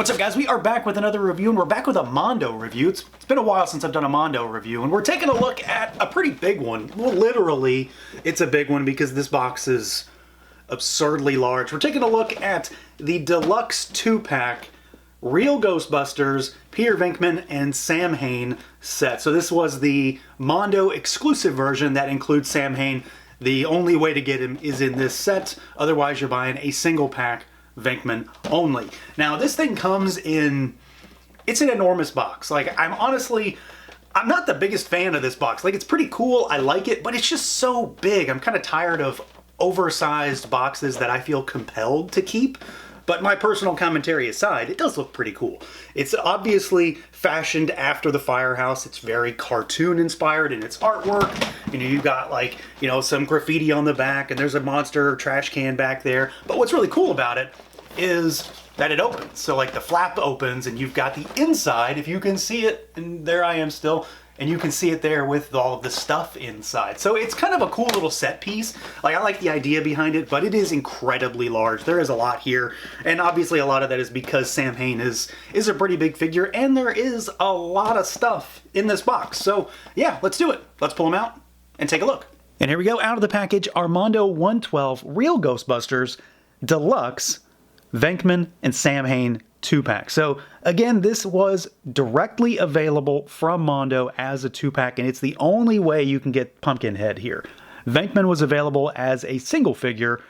What's up, guys? We are back with another review, and we're back with a Mondo review. It's been a while since I've done a Mondo review, and we're taking a look at a pretty big one. Well, literally, it's a big one because this box is absurdly large. We're taking a look at the Deluxe 2-pack Real Ghostbusters Peter Venkman and Samhain set. So this was the Mondo exclusive version that includes Samhain. The only way to get him is in this set. Otherwise, you're buying a single pack Venkman only. Now, this thing comes in, it's an enormous box. Like, I'm not the biggest fan of this box. Like, it's pretty cool, I like it, but it's just so big. I'm kind of tired of oversized boxes that I feel compelled to keep. But my personal commentary aside, it does look pretty cool. It's obviously fashioned after the Firehouse. It's very cartoon inspired in its artwork. You know, you've got like, you know, some graffiti on the back, and there's a monster trash can back there. But what's really cool about it is that it opens. So like the flap opens and you've got the inside, if you can see it, and there I am still, and you can see it there with all of the stuff inside. So it's kind of a cool little set piece. Like, I like the idea behind it, but it is incredibly large. There is a lot here, and obviously a lot of that is because Samhain is a pretty big figure, and there is a lot of stuff in this box. So yeah, let's do it. Let's pull them out and take a look. And here we go. Out of the package, our Mondo 112 Real Ghostbusters Deluxe Venkman and Samhain 2-pack. So again, this was directly available from Mondo as a 2-pack, and it's the only way you can get Pumpkinhead here. Venkman was available as a single figure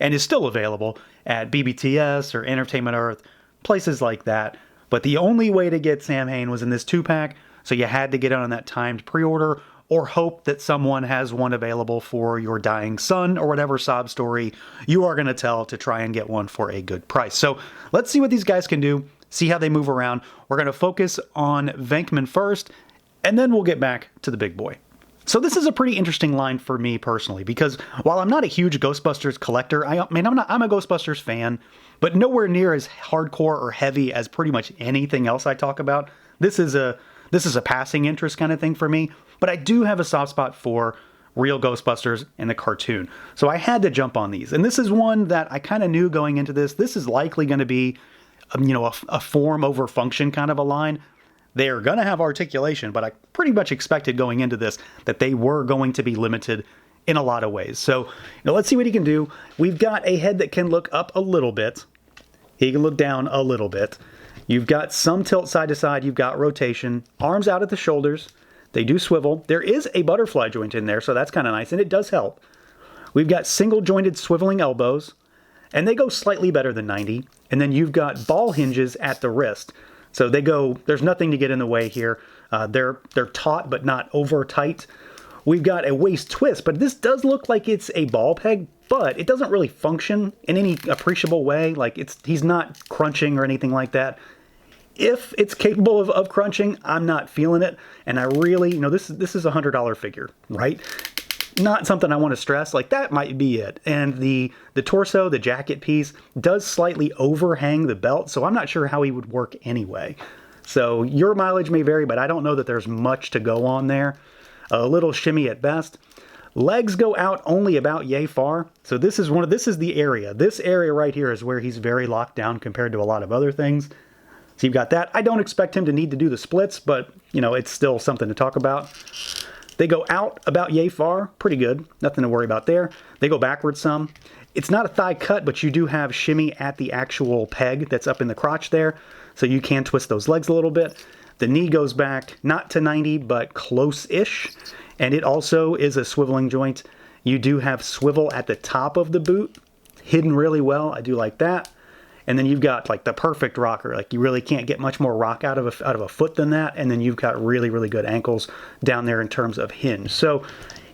and is still available at BBTS or Entertainment Earth, places like that. But the only way to get Samhain was in this 2-pack, so you had to get it on that timed pre-order or hope that someone has one available for your dying son or whatever sob story you are going to tell to try and get one for a good price. So let's see what these guys can do, see how they move around. We're going to focus on Venkman first, and then we'll get back to the big boy. So this is a pretty interesting line for me personally, because while I'm not a huge Ghostbusters collector, I'm a Ghostbusters fan, but nowhere near as hardcore or heavy as pretty much anything else I talk about. This is a passing interest kind of thing for me. But I do have a soft spot for Real Ghostbusters and the cartoon. So I had to jump on these. And this is one that I kind of knew going into this. This is likely going to be, a form over function kind of a line. They're going to have articulation, but I pretty much expected going into this that they were going to be limited in a lot of ways. So let's see what he can do. We've got a head that can look up a little bit. He can look down a little bit. You've got some tilt side to side. You've got rotation. Arms out at the shoulders. They do swivel. There is a butterfly joint in there, so that's kind of nice, and it does help. We've got single-jointed swiveling elbows, and they go slightly better than 90. And then you've got ball hinges at the wrist. So they go, there's nothing to get in the way here. They're taut, but not over tight. We've got a waist twist, but this does look like it's a ball peg, but it doesn't really function in any appreciable way. Like, he's not crunching or anything like that. If it's capable of crunching, I'm not feeling it. And I really, this is a $100 figure, right? Not something I want to stress. Like, that might be it. And the torso, the jacket piece, does slightly overhang the belt, so I'm not sure how he would work anyway. So your mileage may vary, but I don't know that there's much to go on there. A little shimmy at best. Legs go out only about yay far. So this is the area. This area right here is where he's very locked down compared to a lot of other things. So you've got that. I don't expect him to need to do the splits, but, it's still something to talk about. They go out about yay far. Pretty good. Nothing to worry about there. They go backwards some. It's not a thigh cut, but you do have shimmy at the actual peg that's up in the crotch there, so you can twist those legs a little bit. The knee goes back, not to 90, but close-ish, and it also is a swiveling joint. You do have swivel at the top of the boot, hidden really well. I do like that. And then you've got like the perfect rocker. Like, you really can't get much more rock out of a foot than that. And then you've got really, really good ankles down there in terms of hinge. So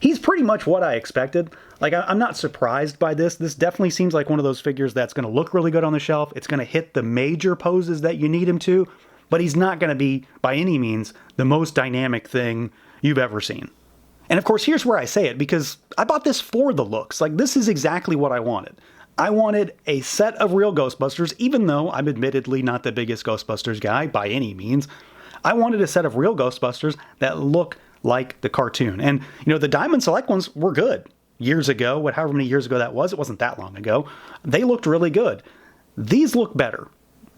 he's pretty much what I expected. Like, I'm not surprised by this. This definitely seems like one of those figures that's going to look really good on the shelf. It's going to hit the major poses that you need him to, but he's not going to be, by any means, the most dynamic thing you've ever seen. And of course, here's where I say it, because I bought this for the looks. Like, this is exactly what I wanted. I wanted a set of Real Ghostbusters, even though I'm admittedly not the biggest Ghostbusters guy by any means. I wanted a set of Real Ghostbusters that look like the cartoon. And, the Diamond Select ones were good years ago, however many years ago that was. It wasn't that long ago. They looked really good. These look better.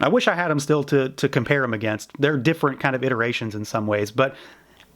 I wish I had them still to compare them against. They're different kind of iterations in some ways, but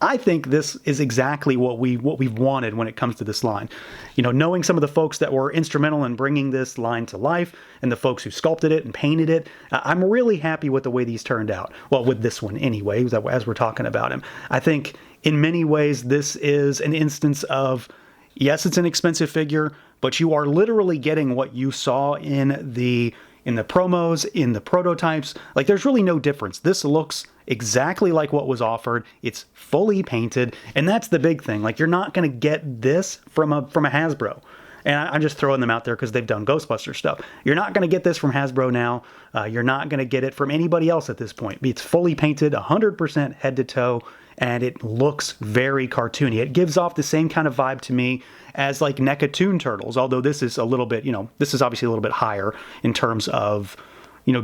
I think this is exactly what we've wanted when it comes to this line. You know, knowing some of the folks that were instrumental in bringing this line to life and the folks who sculpted it and painted it, I'm really happy with the way these turned out. Well, with this one anyway, as we're talking about him. I think in many ways this is an instance of, yes, it's an expensive figure, but you are literally getting what you saw in the promos, in the prototypes. Like, there's really no difference. This looks exactly like what was offered. It's fully painted, and that's the big thing. Like, you're not going to get this from a Hasbro. And I'm just throwing them out there because they've done Ghostbusters stuff. You're not going to get this from Hasbro now. You're not going to get it from anybody else at this point. It's fully painted, 100% head to toe, and it looks very cartoony. It gives off the same kind of vibe to me as like NECA Toon Turtles, although this is a little bit, this is obviously a little bit higher in terms of,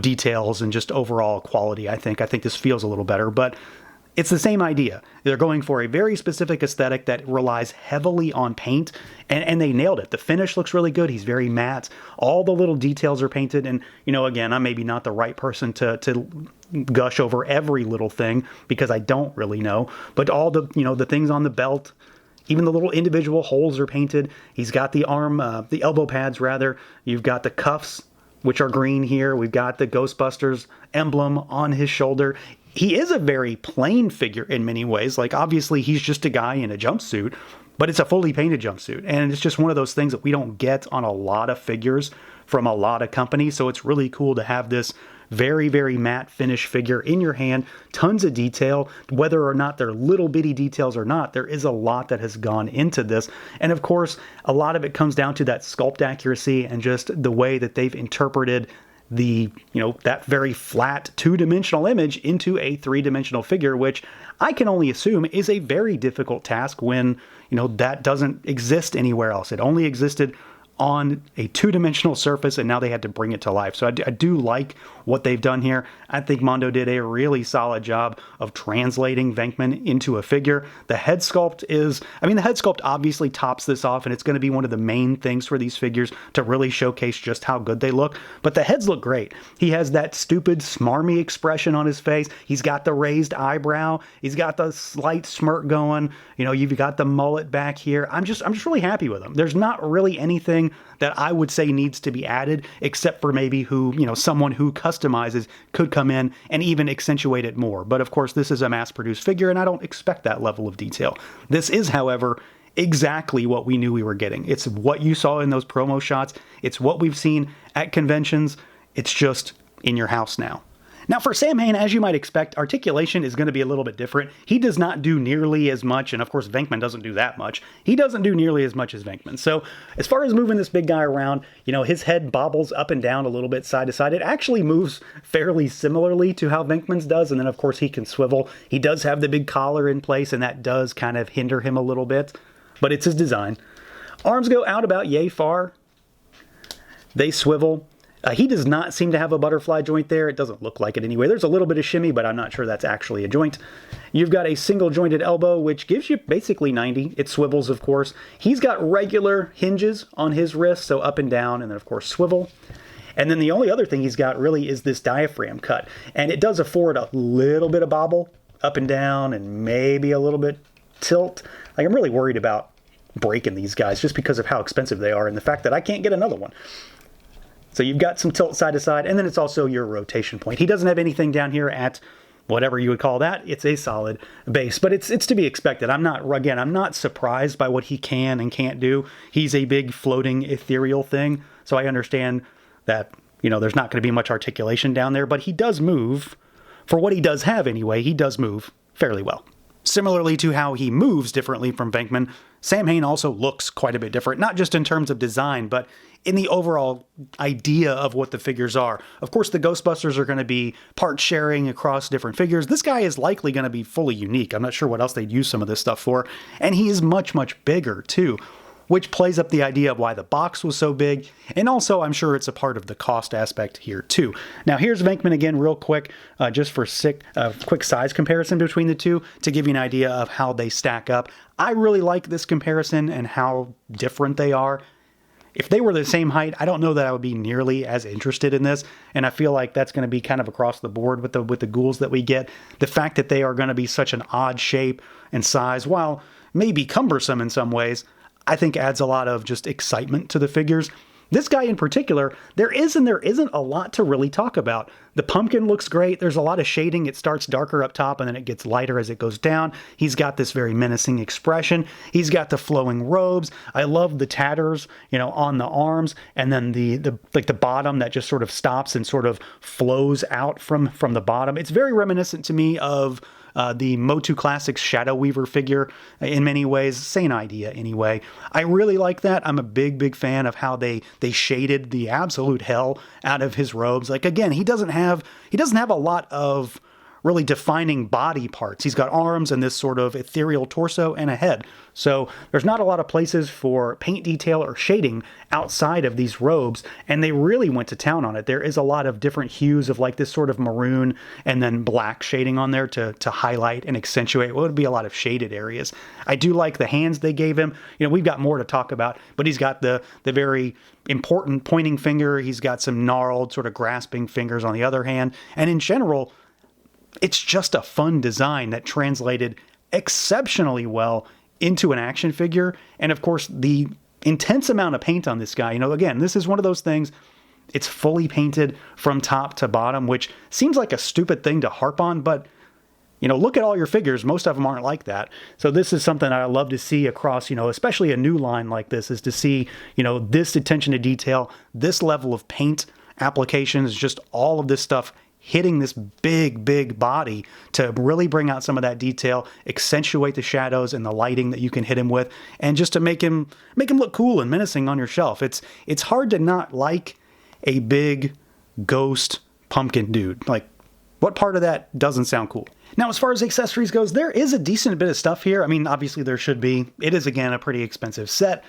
details and just overall quality. I think this feels a little better, but it's the same idea. They're going for a very specific aesthetic that relies heavily on paint, and they nailed it. The finish looks really good. He's very matte. All the little details are painted, and, again, I'm maybe not the right person to gush over every little thing because I don't really know, but all the, the things on the belt, even the little individual holes are painted. He's got the the elbow pads rather. You've got the cuffs, which are green here. We've got the Ghostbusters emblem on his shoulder. He is a very plain figure in many ways. Like, obviously, he's just a guy in a jumpsuit, but it's a fully painted jumpsuit. And it's just one of those things that we don't get on a lot of figures from a lot of companies. So it's really cool to have this very, very matte finish figure in your hand. Tons of detail. Whether or not they're little bitty details or not, there is a lot that has gone into this. And of course, a lot of it comes down to that sculpt accuracy and just the way that they've interpreted the, that very flat two-dimensional image into a three-dimensional figure, which I can only assume is a very difficult task when, that doesn't exist anywhere else. It only existed on a two-dimensional surface, and now they had to bring it to life. So I do like what they've done here. I think Mondo did a really solid job of translating Venkman into a figure. The head sculpt the head sculpt obviously tops this off, and it's going to be one of the main things for these figures to really showcase just how good they look. But the heads look great. He has that stupid, smarmy expression on his face. He's got the raised eyebrow. He's got the slight smirk going. You've got the mullet back here. I'm just really happy with him. There's not really anything that I would say needs to be added, except for maybe someone who customizes could come in and even accentuate it more. But of course, this is a mass-produced figure, and I don't expect that level of detail. This is, however, exactly what we knew we were getting. It's what you saw in those promo shots. It's what we've seen at conventions. It's just in your house now. Now, for Samhain, as you might expect, Articulation is going to be a little bit different. He does not do nearly as much, and of course, Venkman doesn't do that much. He doesn't do nearly as much as Venkman. So, as far as moving this big guy around, his head bobbles up and down a little bit side to side. It actually moves fairly similarly to how Venkman's does, and then, of course, he can swivel. He does have the big collar in place, and that does kind of hinder him a little bit, but it's his design. Arms go out about yay far. They swivel. He does not seem to have a butterfly joint there. It doesn't look like it anyway. There's a little bit of shimmy, but I'm not sure that's actually a joint. You've got a single jointed elbow, which gives you basically 90. It swivels, of course. He's got regular hinges on his wrist, so up and down, and then, of course, swivel. And then the only other thing he's got really is this diaphragm cut. And it does afford a little bit of bobble up and down and maybe a little bit tilt. Like, I'm really worried about breaking these guys just because of how expensive they are and the fact that I can't get another one. So you've got some tilt side to side, and then it's also your rotation point. He doesn't have anything down here at whatever you would call that. It's a solid base, but it's to be expected. I'm not surprised by what he can and can't do. He's a big floating ethereal thing, so I understand that, there's not going to be much articulation down there, but he does move. For what he does have anyway, he does move fairly well. Similarly to how he moves differently from Venkman, Samhain also looks quite a bit different, not just in terms of design, but in the overall idea of what the figures are. Of course, the Ghostbusters are going to be part sharing across different figures. This guy is likely going to be fully unique. I'm not sure what else they'd use some of this stuff for. And he is much, much bigger too, which plays up the idea of why the box was so big. And also, I'm sure it's a part of the cost aspect here too. Now, here's Venkman again real quick, just for quick size comparison between the two to give you an idea of how they stack up. I really like this comparison and how different they are. if they were the same height, I don't know that I would be nearly as interested in this. And I feel like that's going to be kind of across the board with the ghouls that we get. The fact that they are going to be such an odd shape and size, while maybe cumbersome in some ways, I think adds a lot of just excitement to the figures. This guy in particular, there is and there isn't a lot to really talk about. The pumpkin looks great. There's a lot of shading. It starts darker up top and then it gets lighter as it goes down. He's got this very menacing expression. He's got the flowing robes. I love the tatters, you know, on the arms, and then the bottom that just sort of stops and sort of flows out from the bottom. It's very reminiscent to me of the Motu Classics Shadow Weaver figure in many ways. Same idea anyway. I really like that. I'm a big fan of how they shaded the absolute hell out of his robes. Like, again, he doesn't have a lot of really defining body parts. He's got arms and this sort of ethereal torso and a head. So there's not a lot of places for paint detail or shading outside of these robes, and they really went to town on it. There is a lot of different hues of like this sort of maroon and then black shading on there to highlight and accentuate what would be a lot of shaded areas. I do like the hands they gave him. You know, we've got more to talk about, but he's got the very important pointing finger. He's got some gnarled sort of grasping fingers on the other hand. And in general, it's just a fun design that translated exceptionally well into an action figure. And of course, the intense amount of paint on this guy, you know, again, this is one of those things, it's fully painted from top to bottom, which seems like a stupid thing to harp on, but you know, look at all your figures. Most of them aren't like that. So this is something I love to see across, you know, especially a new line like this, is to see, you know, this attention to detail, this level of paint applications, just all of this stuff hitting this big body to really bring out some of that detail, accentuate the shadows and the lighting that you can hit him with, and just to make him look cool and menacing on your shelf. It's hard to not like a big ghost pumpkin dude. Like, what part of that doesn't sound cool? Now, as far as accessories goes, there is a decent bit of stuff here. I mean, obviously there should be. It is, again, a pretty expensive set.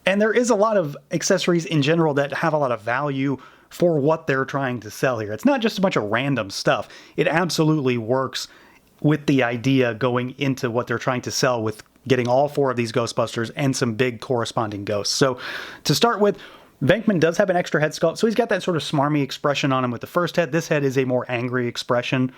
And there is a lot of accessories in general that have a lot of value for what they're trying to sell here. It's not just a bunch of random stuff. It absolutely works with the idea going into what they're trying to sell, with getting all 4 of these Ghostbusters and some big corresponding ghosts. So to start with, Venkman does have an extra head sculpt, so he's got that sort of smarmy expression on him with the first head. This head is a more angry expression.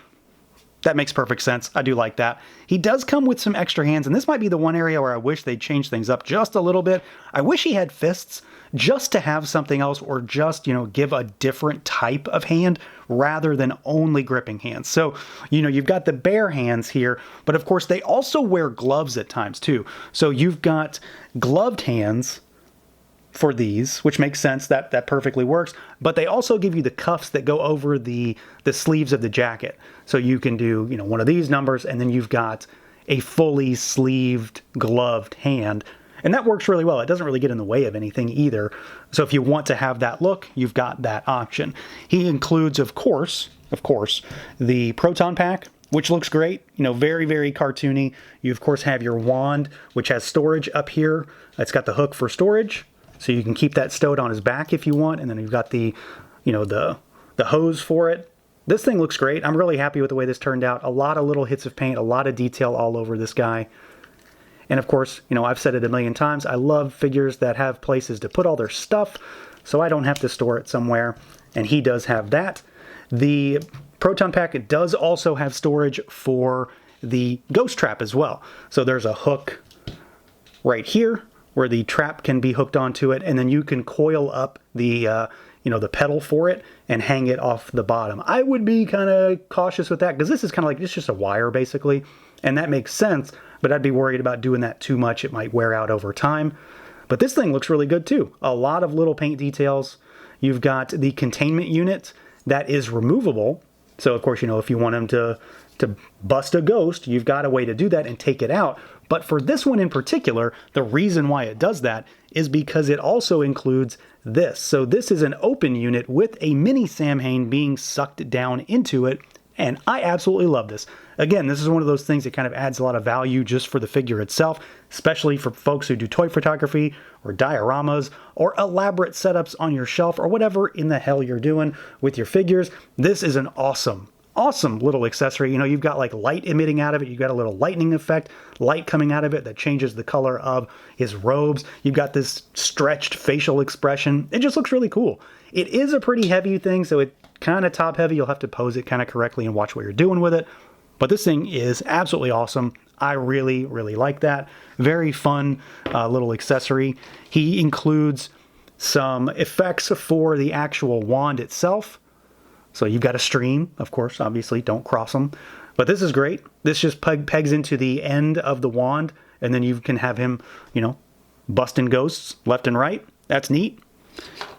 That makes perfect sense. I do like that. He does come with some extra hands, and this might be the one area where I wish they'd change things up just a little bit. I wish he had fists, just to have something else, or just, you know, give a different type of hand rather than only gripping hands. So, you know, you've got the bare hands here, but of course they also wear gloves at times too. So you've got gloved hands for these, which makes sense. That perfectly works. But they also give you the cuffs that go over the sleeves of the jacket. So you can do, you know, one of these numbers, and then you've got a fully sleeved, gloved hand. And that works really well. It doesn't really get in the way of anything either. So if you want to have that look, you've got that option. He includes, of course, the proton pack, which looks great. You know, very cartoony. You, of course, have your wand, which has storage up here. It's got the hook for storage, so you can keep that stowed on his back if you want. And then you've got the, you know, the hose for it. This thing looks great. I'm really happy with the way this turned out. A lot of little hits of paint, a lot of detail all over this guy. And of course, you know, I've said it a million times, I love figures that have places to put all their stuff, so I don't have to store it somewhere. And he does have that. The proton pack does also have storage for the ghost trap as well. So there's a hook right here where the trap can be hooked onto it, and then you can coil up the you know, the pedal for it and hang it off the bottom. I would be kind of cautious with that, because this is kind of like, it's just a wire basically, and that makes sense, but I'd be worried about doing that too much. It might wear out over time. But this thing looks really good too. A lot of little paint details. You've got the containment unit that is removable. So of course, you know, if you want him to bust a ghost, you've got a way to do that and take it out. But for this one in particular, the reason why it does that is because it also includes this. So this is an open unit with a mini Samhain being sucked down into it, and I absolutely love this. Again, this is one of those things that kind of adds a lot of value just for the figure itself, especially for folks who do toy photography or dioramas or elaborate setups on your shelf or whatever in the hell you're doing with your figures. This is an awesome awesome little accessory. You know, you've got like light emitting out of it. You've got a little lightning effect, light coming out of it that changes the color of his robes. You've got this stretched facial expression. It just looks really cool. It is a pretty heavy thing, so it kind of top heavy. You'll have to pose it kind of correctly and watch what you're doing with it. But this thing is absolutely awesome. I really, really like that. Very fun little accessory. He includes some effects for the actual wand itself. So you've got a stream, of course, obviously, don't cross them. But this is great. This just pegs into the end of the wand, and then you can have him, you know, busting ghosts left and right. That's neat.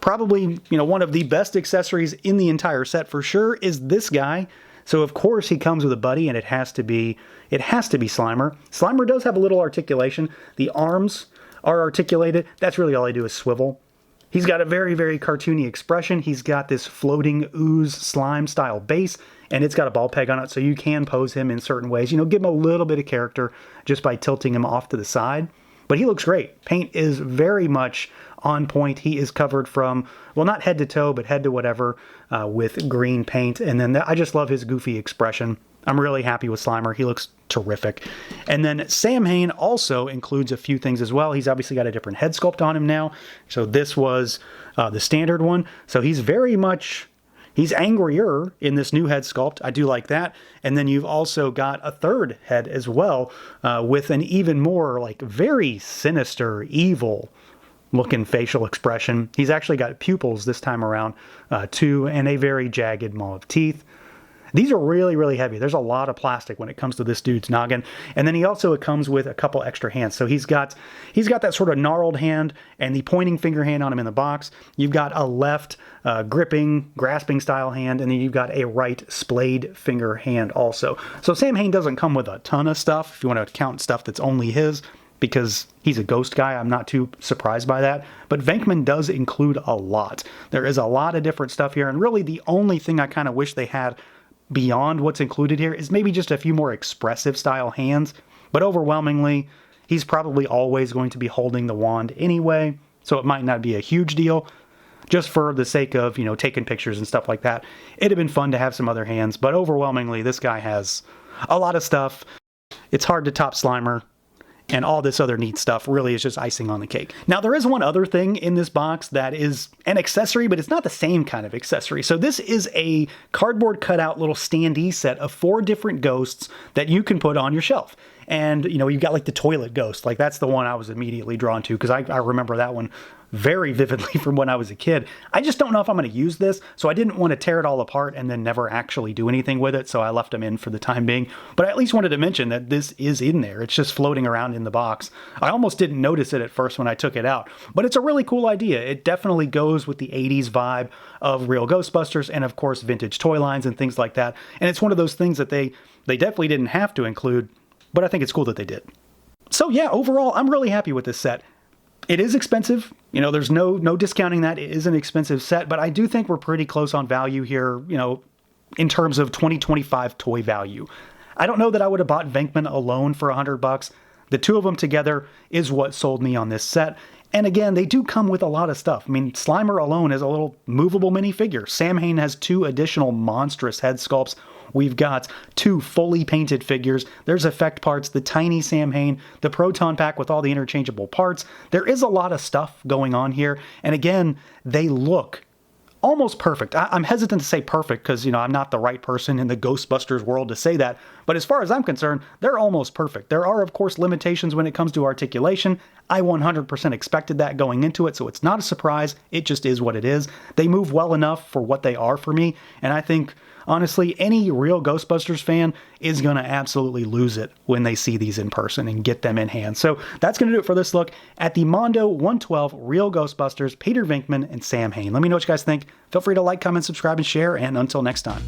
Probably, you know, one of the best accessories in the entire set for sure is this guy. So of course he comes with a buddy, and it has to be Slimer. Slimer does have a little articulation. The arms are articulated. That's really all I do is swivel. He's got a very, very cartoony expression. He's got this floating ooze slime style base, and it's got a ball peg on it, so you can pose him in certain ways. You know, give him a little bit of character just by tilting him off to the side. But he looks great. Paint is very much on point. He is covered from, well, not head to toe, but head to whatever with green paint. And then I just love his goofy expression. I'm really happy with Slimer. He looks terrific. And then Samhain also includes a few things as well. He's obviously got a different head sculpt on him now. So this was the standard one. So he's very much, he's angrier in this new head sculpt. I do like that. And then you've also got a third head as well with an even more like very sinister, evil looking facial expression. He's actually got pupils this time around too, and a very jagged maw of teeth. These are really, really heavy. There's a lot of plastic when it comes to this dude's noggin. And then it comes with a couple extra hands. So he's got that sort of gnarled hand and the pointing finger hand on him in the box. You've got a left gripping, grasping style hand, and then you've got a right splayed finger hand also. So Samhain doesn't come with a ton of stuff, if you want to count stuff that's only his, because he's a ghost guy. I'm not too surprised by that. But VENKMAN does include a lot. There is a lot of different stuff here, and really the only thing I kind of wish they had beyond what's included here is maybe just a few more expressive style hands, but overwhelmingly he's probably always going to be holding the wand anyway, so it might not be a huge deal. Just for the sake of, you know, taking pictures and stuff like that, it'd have been fun to have some other hands, but overwhelmingly this guy has a lot of stuff. It's hard to top Slimer, and all this other neat stuff really is just icing on the cake. Now, there is one other thing in this box that is an accessory, but it's not the same kind of accessory. So this is a cardboard cutout little standee set of 4 different ghosts that you can put on your shelf. And, you know, you've got like the toilet ghost. Like, that's the one I was immediately drawn to because I remember that one very vividly from when I was a kid. I just don't know if I'm going to use this, so I didn't want to tear it all apart and then never actually do anything with it, so I left them in for the time being. But I at least wanted to mention that this is in there. It's just floating around in the box. I almost didn't notice it at first when I took it out, but it's a really cool idea. It definitely goes with the 80s vibe of real Ghostbusters and, of course, vintage toy lines and things like that. And it's one of those things that they definitely didn't have to include, but I think it's cool that they did. So yeah, overall, I'm really happy with this set. It is expensive. You know, there's no discounting that. It is an expensive set, but I do think we're pretty close on value here, you know, in terms of 2025 toy value. I don't know that I would have bought VENKMAN alone for $100. The two of them together is what sold me on this set. And again, they do come with a lot of stuff. I mean, Slimer alone is a little movable minifigure. Samhain has 2 additional monstrous head sculpts. We've got 2 fully painted figures. There's effect parts, the tiny Samhain, the proton pack with all the interchangeable parts. There is a lot of stuff going on here. And again, they look almost perfect. I'm hesitant to say perfect because, you know, I'm not the right person in the Ghostbusters world to say that. But as far as I'm concerned, they're almost perfect. There are, of course, limitations when it comes to articulation. I 100% expected that going into it, so it's not a surprise. It just is what it is. They move well enough for what they are for me, and I think, honestly, any real Ghostbusters fan is going to absolutely lose it when they see these in person and get them in hand. So that's going to do it for this look at the Mondo 112 Real Ghostbusters, Peter VENKMAN and Samhain. Let me know what you guys think. Feel free to like, comment, subscribe, and share, and until next time.